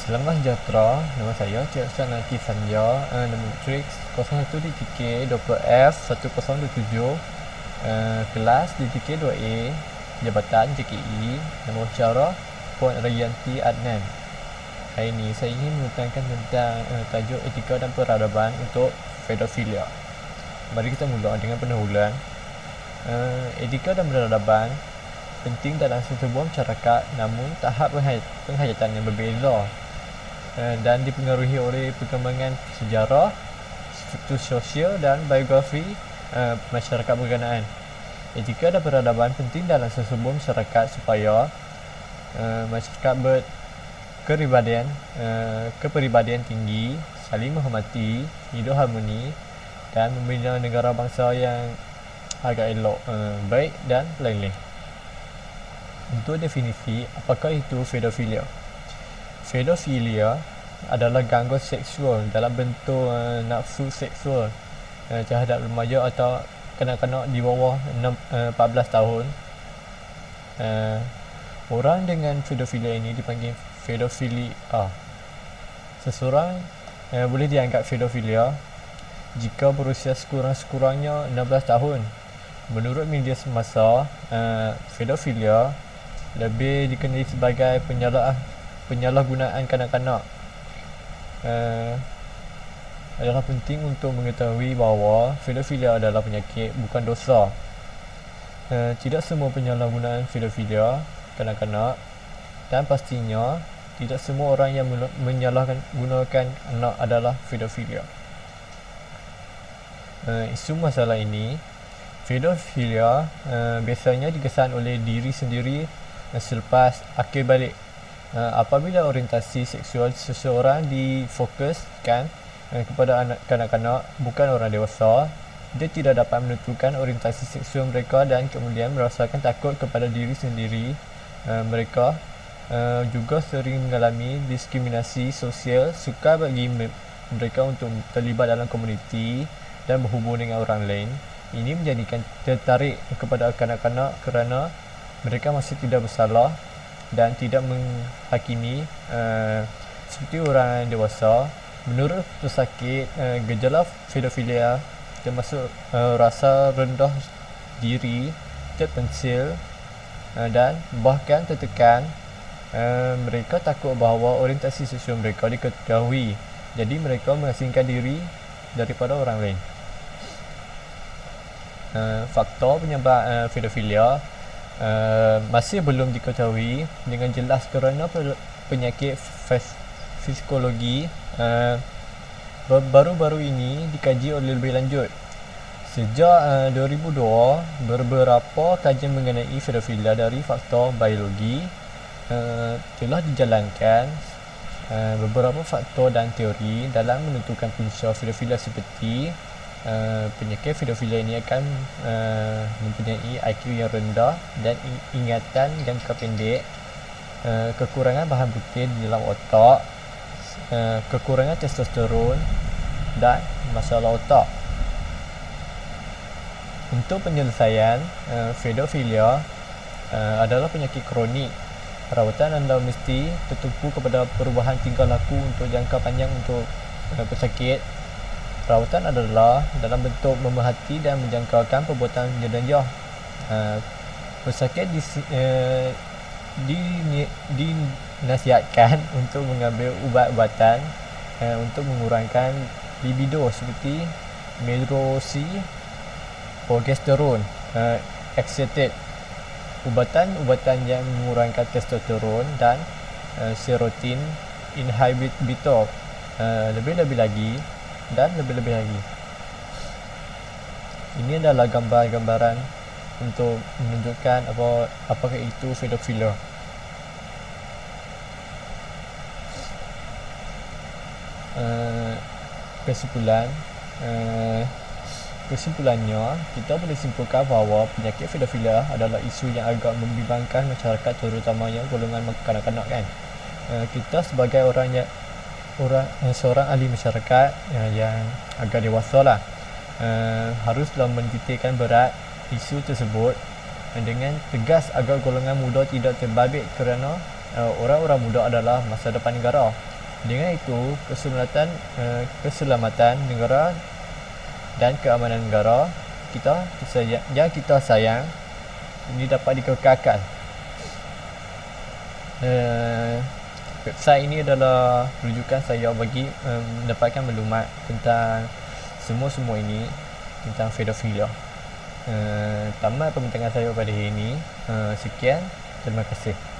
Selamat sejahtera, nama saya Cik Ustaz Nanti Sanja, nama matrix 01 DTK 20F 1027, kelas DTK 2A, Jabatan JKE, nama ucara Puan Rayanti Adnan. Hari ini saya ingin menerangkan tentang tajuk etika dan peradaban untuk pedofilia. Mari kita mula dengan pendahuluan. Etika dan peradaban penting dalam sebuah masyarakat, namun tahap penghayatan yang berbeza dan dipengaruhi oleh perkembangan sejarah, struktur sosial dan biografi masyarakat berkenaan. Etika dan peradaban penting dalam sebuah masyarakat supaya masyarakat kepribadian tinggi, saling menghormati, hidup harmoni dan membina negara bangsa yang agak elok, baik dan lain-lain. Untuk definisi, apakah itu pedofilia? Pedofilia adalah gangguan seksual dalam bentuk nafsu seksual terhadap remaja atau kanak-kanak di bawah 14 tahun. Orang dengan pedofilia ini dipanggil pedofilia. Seseorang boleh dianggap pedofilia jika berusia sekurang-kurangnya 16 tahun. Menurut media semasa, pedofilia lebih dikenali sebagai penyalahgunaan kanak-kanak. Adalah penting untuk mengetahui bahawa pedofilia adalah penyakit, bukan dosa. Tidak semua penyalahgunaan pedofilia kanak-kanak, dan pastinya tidak semua orang yang menyalahgunakan anak adalah pedofilia. Isu masalah ini, pedofilia biasanya dikesan oleh diri sendiri selepas akil balik. Apabila orientasi seksual seseorang difokuskan kepada kanak-kanak, bukan orang dewasa, dia tidak dapat menentukan orientasi seksual mereka dan kemudian merasakan takut kepada diri sendiri. Mereka juga sering mengalami diskriminasi sosial, sukar bagi mereka untuk terlibat dalam komuniti dan berhubung dengan orang lain. Ini menjadikan tertarik kepada kanak-kanak kerana mereka masih tidak bersalah dan tidak menghakimi seperti orang dewasa. Menurut pesakit, gejala pedofilia termasuk rasa rendah diri, terpencil dan bahkan tertekan. Mereka takut bahawa orientasi seksual mereka diketahui, jadi mereka mengasingkan diri daripada orang lain. Faktor penyebab pedofilia masih belum diketahui dengan jelas kerana penyakit psikologi baru-baru ini dikaji oleh lebih lanjut. Sejak 2002, beberapa kajian mengenai pedofilia dari faktor biologi telah dijalankan. Beberapa faktor dan teori dalam menentukan punca pedofilia seperti penyakit pedofilia ini akan mempunyai IQ yang rendah dan ingatan jangka pendek, kekurangan bahan putih di dalam otak, kekurangan testosteron dan masalah otak. Untuk penyelesaian, pedofilia adalah penyakit kronik. Rawatan anda mesti tertumpu kepada perubahan tingkah laku untuk jangka panjang untuk pesakit. Rawatan adalah dalam bentuk memerhati dan menjangkakan perbuatan jenayah. Pesakit dinasihatkan untuk mengambil ubat-ubatan untuk mengurangkan libido seperti medroxy, progesteron, acetate, ubatan-ubatan yang mengurangkan testosteron dan serotonin inhibitor, lebih-lebih lagi. Ini adalah gambaran untuk menunjukkan apakah itu pedofilia. Kesimpulannya, kita boleh simpulkan bahawa penyakit pedofilia adalah isu yang agak membimbangkan masyarakat, terutamanya golongan kanak-kanak kan. Kita sebagai seorang ahli masyarakat yang agak dewasa lah, haruslah mentitikkan berat isu tersebut dengan tegas agar golongan muda tidak terbabit kerana orang-orang muda adalah masa depan negara. Dengan itu, keselamatan negara dan keamanan negara yang kita sayang ini dapat dikekalkan. Website ini adalah rujukan saya bagi mendapatkan maklumat tentang semua ini, tentang pedofilia. Tamat pembincangan saya pada hari ini. Sekian, terima kasih.